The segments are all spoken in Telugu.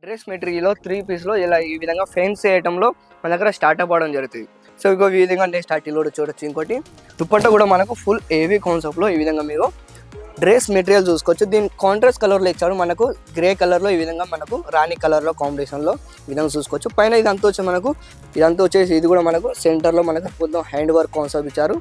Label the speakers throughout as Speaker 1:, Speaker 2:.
Speaker 1: డ్రెస్ మెటీరియల్లో 3 పీస్‌లో ఇలా ఈ విధంగా ఫ్యాన్సీ ఐటెంలో మన దగ్గర స్టార్టప్ అవ్వడం జరుగుతుంది. సో ఇగో ఈ విధంగా నేను స్టార్టింగ్‌లో చూడొచ్చు. ఇంకోటి దుపట్టా కూడా మనకు ఫుల్ హెవీ కాన్సెప్ట్‌లో ఈ విధంగా మీరు డ్రెస్ మెటీరియల్ చూసుకోవచ్చు. దీని కాంట్రాస్ట్ కలర్లో ఇచ్చారు. మనకు గ్రే కలర్లో ఈ విధంగా మనకు రాణి కలర్లో కాంబినేషన్లో ఈ విధంగా చూసుకోవచ్చు. పైన ఇదంతా వచ్చేసి ఇది కూడా మనకు సెంటర్లో మనకు కొంచెం హ్యాండ్ వర్క్ కాన్సెప్ట్ ఇచ్చారు.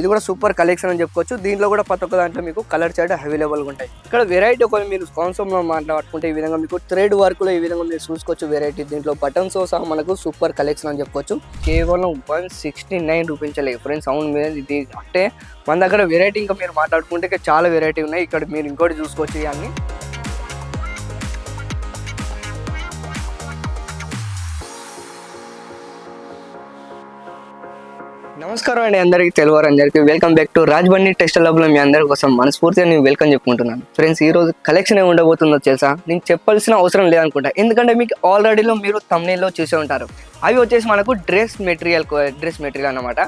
Speaker 1: ఇది కూడా సూపర్ కలెక్షన్ అని చెప్పుకోవచ్చు. దీంట్లో కూడా ప్రతి ఒక్క దాంట్లో మీకు కలర్ చార్ట్ అవైలబుల్గా ఉంటాయి. ఇక్కడ వెరైటీ ఒకవేళ మీరు కాన్సెప్ట్లో మాట్లాడుకుంటే ఈ విధంగా మీకు థ్రెడ్ వర్క్లో ఈ విధంగా మీరు చూసుకోవచ్చు వెరైటీ. దీంట్లో బటన్స్ సహా మనకు సూపర్ కలెక్షన్ అని చెప్పుకోవచ్చు. కేవలం 169 రూపీస్ ఫ్రెండ్స్. అవును మీద ఇది అంటే మన దగ్గర వెరైటీ ఇంకా మీరు మాట్లాడుకుంటే చాలా వెరైటీ ఉన్నాయి. ఇక్కడ మీరు ఇంకోటి చూసుకోవచ్చు. ఇవన్నీ నమస్కారం అండి, అందరికీ తెలుగువారు అందరికీ వెల్కమ్ బ్యాక్ టు రాజ్బండి టెక్స్టైల్ హబ్లో మీ అందరి కోసం మనస్ఫూర్తిగా నేను వెల్కమ్ చెప్పుకుంటున్నాను. ఫ్రెండ్స్, ఈ రోజు కలెక్షన్ ఏమి ఉండబోతుందో తెలుసా? నేను చెప్పాల్సిన అవసరం లేదనుకుంటా, ఎందుకంటే మీకు ఆల్రెడీలో మీరు థంబ్నెయిల్లో చూసే ఉంటారు. అవి వచ్చేసి మనకు డ్రెస్ మెటీరియల్ అన్నమాట.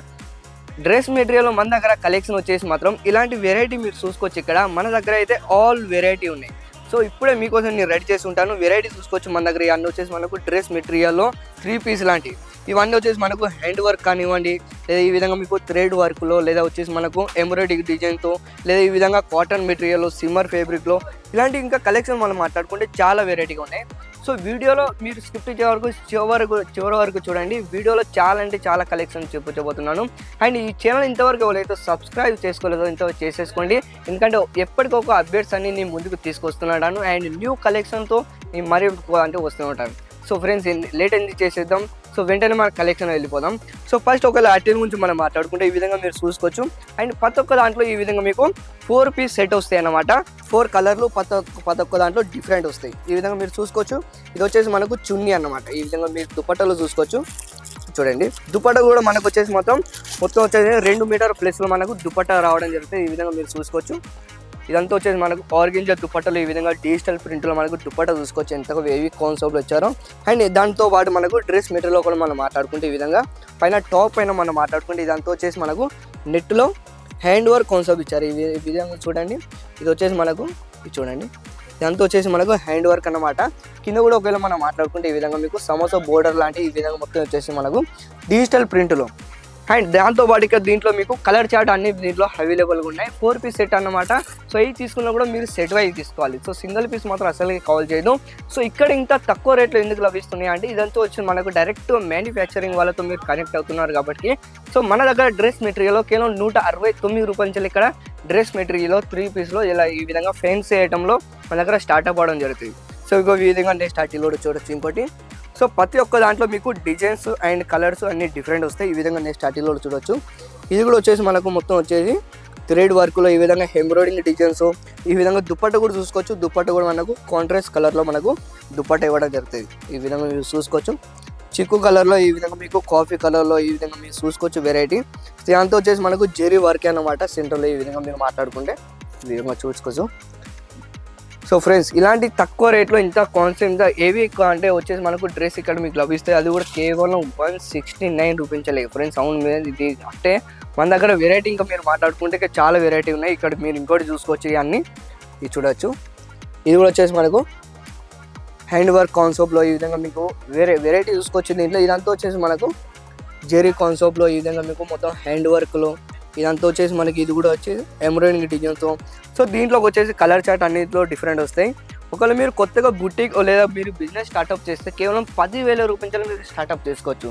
Speaker 1: డ్రెస్ మెటీరియల్ మన దగ్గర కలెక్షన్ వచ్చేసి మాత్రం ఇలాంటి వెరైటీ మీరు చూసుకోవచ్చు. ఇక్కడ మన దగ్గర అయితే ఆల్ వెరైటీ ఉన్నాయి. సో ఇప్పుడే మీకోసం నేను రెడీ చేసి ఉంటాను. వెరైటీ చూసుకోవచ్చు. మన దగ్గర ఇవన్నీ వచ్చేసి మనకు డ్రెస్ మెటీరియల్లో 3 పీస్ లాంటివి. ఇవన్నీ వచ్చేసి మనకు హ్యాండ్ వర్క్ కానివ్వండి, లేదా ఈ విధంగా మీకు థ్రెడ్ వర్క్లో, లేదా వచ్చేసి మనకు ఎంబ్రాయిడరీ డిజైన్తో, లేదా ఈ విధంగా కాటన్ మెటీరియల్లో, సిమ్మర్ ఫ్యాబ్రిక్లో, ఇలాంటి ఇంకా కలెక్షన్ మనం మాట్లాడుకుంటే చాలా వెరైటీగా ఉన్నాయి. సో వీడియోలో మీరు స్కిప్ చివరి వరకు చూడండి. వీడియోలో చాలా అంటే చాలా కలెక్షన్ చూపించబోతున్నాను. అండ్ ఈ ఛానల్ ఇంతవరకు ఎవరైతే సబ్స్క్రైబ్ చేసుకోలేదో ఇంతవరకు చేసేసుకోండి, ఎందుకంటే ఎప్పటికొక అప్డేట్స్ అన్ని నేను ముందుకు తీసుకొస్తున్నాను. అండ్ న్యూ కలెక్షన్తో నేను మరీ అంటే వస్తూ ఉంటాను. సో ఫ్రెండ్స్, లేట్ ఎందుకు చేసేద్దాం. సో వెంటనే మన కలెక్షన్ వెళ్ళిపోదాం. సో ఫస్ట్ ఒకవేళ అటెన్ గురించి మనం మాట్లాడుకుంటే ఈ విధంగా మీరు చూసుకోవచ్చు. అండ్ ప్రతి ఒక్క దాంట్లో ఈ విధంగా మీకు 4 పీస్ సెట్ వస్తాయి అన్నమాట. 4 కలర్లు ప్రతి ఒక్క దాంట్లో డిఫరెంట్ వస్తాయి. ఈ విధంగా మీరు చూసుకోవచ్చు. ఇది వచ్చేసి మనకు చున్నీ అన్నమాట. ఈ విధంగా మీరు దుపట్టాలో చూసుకోవచ్చు. చూడండి, దుపట్టా కూడా మనకు వచ్చేసి మొత్తం వచ్చేసి 2 మీటర్ ప్లస్లో మనకు దుపట్టా రావడం జరుగుతుంది. ఈ విధంగా మీరు చూసుకోవచ్చు. ఇదంతా వచ్చేసి మనకు ఆర్గెంజా దుపట్టలు, ఈ విధంగా డిజిటల్ ప్రింట్లో మనకు దుపట్టా చూసుకోవచ్చు ఎంతగా వేవి కాన్సెప్ట్లో వచ్చారో. అండ్ దాంతో పాటు మనకు డ్రెస్ మెటీరియల్ కూడా మనం మాట్లాడుకుంటే ఈ విధంగా పైన టాప్ పైన మనం మాట్లాడుకుంటే ఇదంతా వచ్చేసి మనకు నెట్లో హ్యాండ్ వర్క్ కాన్సెప్ట్ ఇచ్చారు. ఈ విధంగా చూడండి. ఇది వచ్చేసి మనకు చూడండి, ఇదంతా వచ్చేసి మనకు హ్యాండ్ వర్క్ అన్నమాట. కింద కూడా ఒకవేళ మనం మాట్లాడుకుంటే ఈ విధంగా మీకు సమోసా బోర్డర్ లాంటి ఈ విధంగా మొత్తం వచ్చేసి మనకు డిజిటల్ ప్రింట్లో. అండ్ దాంతోపాటు ఇక్కడ దీంట్లో మీకు కలర్ చార్ట్ అన్ని దీంట్లో అవైలబుల్గా ఉన్నాయి. 4 పీస్ సెట్ అన్నమాట. సో ఇది తీసుకున్నా కూడా మీరు సెట్ వైజ్ తీసుకోవాలి. సో సింగిల్ పీస్ మాత్రం అసలు కాల్ చేయదు. సో ఇక్కడ ఇంకా తక్కువ రేట్లో ఎందుకు లభిస్తున్నాయి అంటే ఇదంతా వచ్చి మనకు డైరెక్ట్ మ్యానుఫ్యాక్చరింగ్ వాళ్ళతో మీరు కనెక్ట్ అవుతున్నారు కాబట్టి. సో మన దగ్గర డ్రెస్ మెటీరియల్లో కేవలం 169 రూపాయలు ఇక్కడ డ్రెస్ మెటీరియల్లో 3 పీస్లో ఇలా ఈ విధంగా ఫ్యాన్సీ ఐటెంలో మన దగ్గర స్టార్ట్అప్ అవ్వడం జరుగుతుంది. సో ఇంకో ఈ విధంగా నేను స్టార్టింగ్లో చూడొచ్చు. ఇంకోటి సో ప్రతి ఒక్క దాంట్లో మీకు డిజైన్స్ అండ్ కలర్స్ అన్ని డిఫరెంట్ వస్తాయి. ఈ విధంగా నేను స్టార్టింగ్లో చూడొచ్చు. ఇది కూడా వచ్చేసి మనకు మొత్తం వచ్చేసి థ్రెడ్ వర్క్లో ఈ విధంగా ఎంబ్రాయిడరింగ్ డిజైన్స్, ఈ విధంగా దుపట్టా కూడా చూసుకోవచ్చు. దుపట్టా కూడా మనకు కాంట్రాస్ట్ కలర్లో మనకు దుపట్టా ఇవ్వడం జరుగుతుంది. ఈ విధంగా మీరు చూసుకోవచ్చు. చిక్కు కలర్లో, ఈ విధంగా మీకు కాఫీ కలర్లో ఈ విధంగా మీరు చూసుకోవచ్చు వెరైటీ. దాంతో వచ్చేసి మనకు జెరీ వర్క్ అన్నమాట. సెంటర్లో ఈ విధంగా మీరు మాట్లాడుకుంటే ఈ విధంగా చూసుకోవచ్చు. సో ఫ్రెండ్స్, ఇలాంటి తక్కువ రేట్లో ఇంత కాన్సెప్ట్ ఏవి అంటే వచ్చేసి మనకు డ్రెస్ ఇక్కడ మీకు లభిస్తాయి. అది కూడా కేవలం 169 రూపీస్ ఫ్రెండ్స్. అవును మీద ఇది అంటే మన దగ్గర వెరైటీ ఇంకా మీరు మాట్లాడుకుంటే చాలా వెరైటీ ఉన్నాయి. ఇక్కడ మీరు ఇంకోటి చూసుకోవచ్చు. ఇవన్నీ ఇది చూడవచ్చు. ఇది కూడా వచ్చేసి మనకు హ్యాండ్ వర్క్ కాన్సెప్ట్లో ఈ విధంగా మీకు వెరైటీ చూసుకోవచ్చు. దీంట్లో ఇదంతా వచ్చేసి మనకు జెరీ కాన్సెప్ట్లో ఈ విధంగా మీకు మొత్తం హ్యాండ్ వర్క్లో ఇదంతా వచ్చేసి మనకి ఇది కూడా వచ్చేసి ఎంబ్రాయిడరింగ్ డిజైన్తో. సో దీంట్లోకి వచ్చేసి కలర్ చార్ట్ అన్నింటిలో డిఫరెంట్ వస్తాయి. ఒకవేళ మీరు కొత్తగా బుటీక్ లేదా మీరు బిజినెస్ స్టార్ట్అప్ చేస్తే కేవలం 10,000 రూపాయలు మీరు స్టార్ట్అప్ చేసుకోవచ్చు.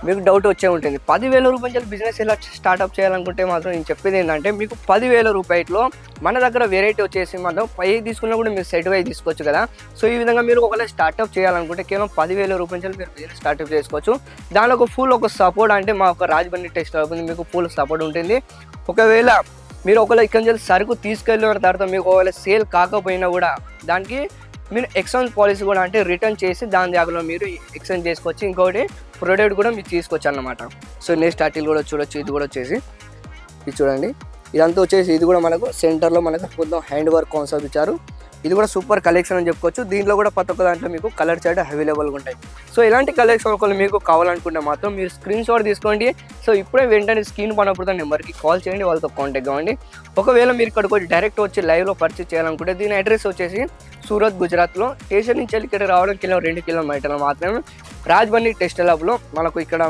Speaker 1: మీకు డౌట్ వచ్చే ఉంటుంది, 10,000 రూపాయలు బిజినెస్ ఎలా స్టార్ట్అప్ చేయాలనుకుంటే మాత్రం నేను చెప్పేది ఏంటంటే మీకు 10,000 రూపాయల్లో మన దగ్గర వెరైటీ వచ్చేసి మాత్రం పై తీసుకున్నా కూడా మీరు సెట్ వైజ్ తీసుకోవచ్చు కదా. సో ఈ విధంగా మీరు ఒకవేళ స్టార్ట్అప్ చేయాలనుకుంటే కేవలం 10,000 రూపాయలు మీరు బిజినెస్ స్టార్ట్అప్ చేసుకోవచ్చు. దానిలో ఒక సపోర్ట్ అంటే మా ఒక రాజ్బండి టెక్స్టైల్ హబ్ మీకు ఫుల్ సపోర్ట్ ఉంటుంది. ఒకవేళ మీరు ఇక్కడ నుంచి సరుకు తీసుకెళ్ళిన తర్వాత మీకు ఒకవేళ సేల్ కాకపోయినా కూడా దానికి మీరు ఎక్స్చేంజ్ పాలసీ కూడా అంటే రిటర్న్ చేసి దాని జాగ్రత్తలో మీరు ఎక్స్చేంజ్ చేసుకోవచ్చు. ఇంకోటి ప్రోడక్ట్ కూడా మీరు తీసుకోవచ్చు అన్నమాట. సో నెక్స్ట్ ఆర్టికల్ కూడా చూడొచ్చు. ఇది కూడా వచ్చేసి ఇది చూడండి. ఇదంతా వచ్చేసి ఇది కూడా మనకు సెంటర్లో మనకు కొంచెం హ్యాండ్ వర్క్ కాన్సెప్ట్ ఇచ్చారు. ఇది కూడా సూపర్ కలెక్షన్ అని చెప్పుకోవచ్చు. దీంట్లో కూడా ప్రతి ఒక్క దాంట్లో మీకు కలర్ చార్ట్ అవైలబుల్గా ఉంటాయి. సో ఇలాంటి కలెక్షన్ ఒకవేళ మీకు కావాలనుకుంటే మాత్రం మీరు స్క్రీన్ షాట్ తీసుకోండి. సో ఇప్పుడే వెంటనే స్క్రీన్ పడినప్పుడు నెంబర్కి కాల్ చేయండి, వాళ్ళతో కాంటాక్ట్ అవ్వండి. ఒకవేళ మీరు ఇక్కడికి వచ్చి డైరెక్ట్ వచ్చి లైవ్లో పర్చేస్ చేయాలనుకుంటే దీని అడ్రస్ వచ్చేసి సూరత్, గుజరాత్లో. స్టేషన్ నుంచి ఇక్కడ రావడం 2 కిలోమీటర్లు మాత్రమే. రాజ్బండి టెక్స్టైల్ హబ్లో మనకు ఇక్కడ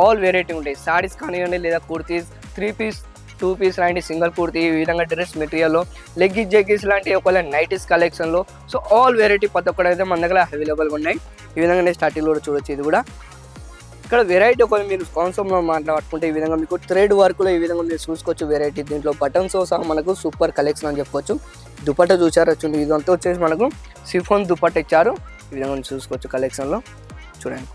Speaker 1: ఆల్ వెరైటీ ఉంటాయి. సారీస్ కానివ్వండి, లేదా కుర్తీస్, 3 పీస్, 2 పీస్ లాంటి సింగిల్ కుర్తీ, ఈ విధంగా డ్రెస్ మెటీరియల్లో లెగ్గిస్, జెగ్గిస్ లాంటి ఒకవేళ నైటీస్ కలెక్షన్లో. సో ఆల్ వెరైటీ ప్రతి ఒక్కటైతే మన దగ్గర అవైలబుల్గా ఉన్నాయి. ఈ విధంగా నేను స్టార్టింగ్లో కూడా చూడొచ్చు. ఇది కూడా ఇక్కడ వెరైటీ ఒకవేళ మీరు కాన్సెప్ట్లో మాట్లాడుకుంటే ఈ విధంగా మీకు థ్రెడ్ వర్క్లో ఈ విధంగా మీరు చూసుకోవచ్చు వెరైటీ. దీంట్లో బటన్స్ సహా మనకు సూపర్ కలెక్షన్ అని చెప్పుకోవచ్చు. దుపట్టా చూసారు వచ్చి, ఇదంతా వచ్చేసి మనకు సిఫోన్ దుపట్టా ఇచ్చారు. ఈ విధంగా చూసుకోవచ్చు కలెక్షన్లో. చూడండి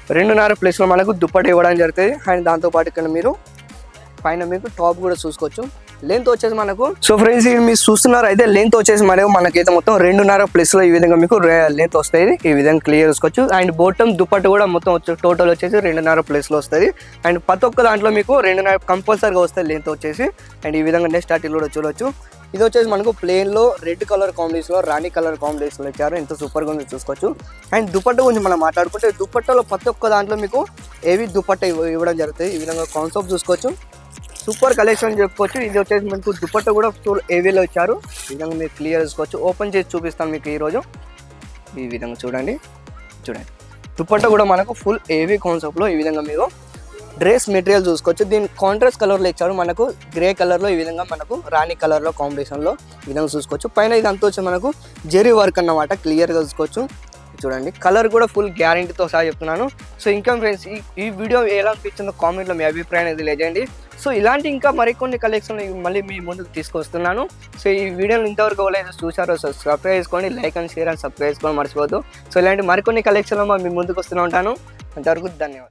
Speaker 1: 2.5+ మనకు దుపట్టా ఇవ్వడం జరుగుతుంది. అండ్ దాంతోపాటు ఇక్కడ మీరు పైన మీకు టాప్ కూడా చూసుకోవచ్చు. లెంత్ వచ్చేసి మనకు, సో ఫ్రెండ్స్ ఇది మీరు చూస్తున్నారు అయితే లెంత్ వచ్చేసి మనకైతే మొత్తం 2.5+ ఈ విధంగా మీకు లెంత్ వస్తుంది. ఈ విధంగా క్లియర్ చూసుకోవచ్చు. అండ్ బాటమ్ దుపట్ట కూడా మొత్తం టోటల్ వచ్చేసి 2.5+ వస్తుంది. అండ్ ప్రతి ఒక్క దాంట్లో మీకు 2.5 కంపల్సరీగా వస్తుంది లెంత్ వచ్చేసి. అండ్ ఈ విధంగా నెక్స్ట్ స్టార్టింగ్ కూడా చూడవచ్చు. ఇది వచ్చేసి మనకు ప్లెయిన్లో రెడ్ కలర్ కాంబినేషన్లో, రాణి కలర్ కాంబినేషన్లో ఇచ్చారు. ఎంత సూపర్గా ఉందో చూసుకోవచ్చు. అండ్ దుపట్ట గురించి మనం మాట్లాడుకుంటే దుపట్టలో ప్రతి ఒక్క దాంట్లో మీకు హెవీ దుపట్ట ఇవ్వడం జరుగుతుంది. ఈ విధంగా కాన్సెప్ట్ చూసుకోవచ్చు. సూపర్ కలెక్షన్ చెప్పుకోవచ్చు. ఇది వచ్చేసి మనకు దుపట్ట కూడా ఫుల్ హెవీలో ఇచ్చారు. ఈ విధంగా మీరు క్లియర్ చూసుకోవచ్చు. ఓపెన్ చేసి చూపిస్తాను మీకు ఈరోజు. ఈ విధంగా చూడండి. దుపట్ట కూడా మనకు ఫుల్ హెవీ కాన్సెప్ట్లో ఈ విధంగా మీరు డ్రెస్ మెటీరియల్ చూసుకోవచ్చు. దీని కాంట్రాస్ట్ కలర్లో ఇచ్చారు. మనకు గ్రే కలర్లో ఈ విధంగా మనకు రాణి కలర్లో కాంబినేషన్లో ఈ విధంగా చూసుకోవచ్చు. పైన ఇదంతా వచ్చి మనకు జెరీ వర్క్ అన్నమాట. క్లియర్గా చూసుకోవచ్చు. చూడండి కలర్ కూడా ఫుల్ గ్యారంటీతో సహా చెప్తున్నాను. సో ఇంకా ఫ్రెండ్స్ ఈ వీడియో ఎలా అనిపించిందో కామెంట్లో మీ అభిప్రాయం అనేది లేజండి. సో ఇలాంటి ఇంకా మరికొన్ని కలెక్షన్లు మళ్ళీ మీ ముందుకు తీసుకొస్తున్నాను. సో ఈ వీడియోని ఇంతవరకు ఎవరైతే చూసారో సబ్స్క్రైబ్ చేసుకోండి, like and share and subscribe చేసుకోండి మర్చిపోవద్దు. సో ఇలాంటి మరికొన్ని కలెక్షన్లు మీ ముందుకు వస్తూనే ఉంటాను. అంతవరకు ధన్యవాదాలు.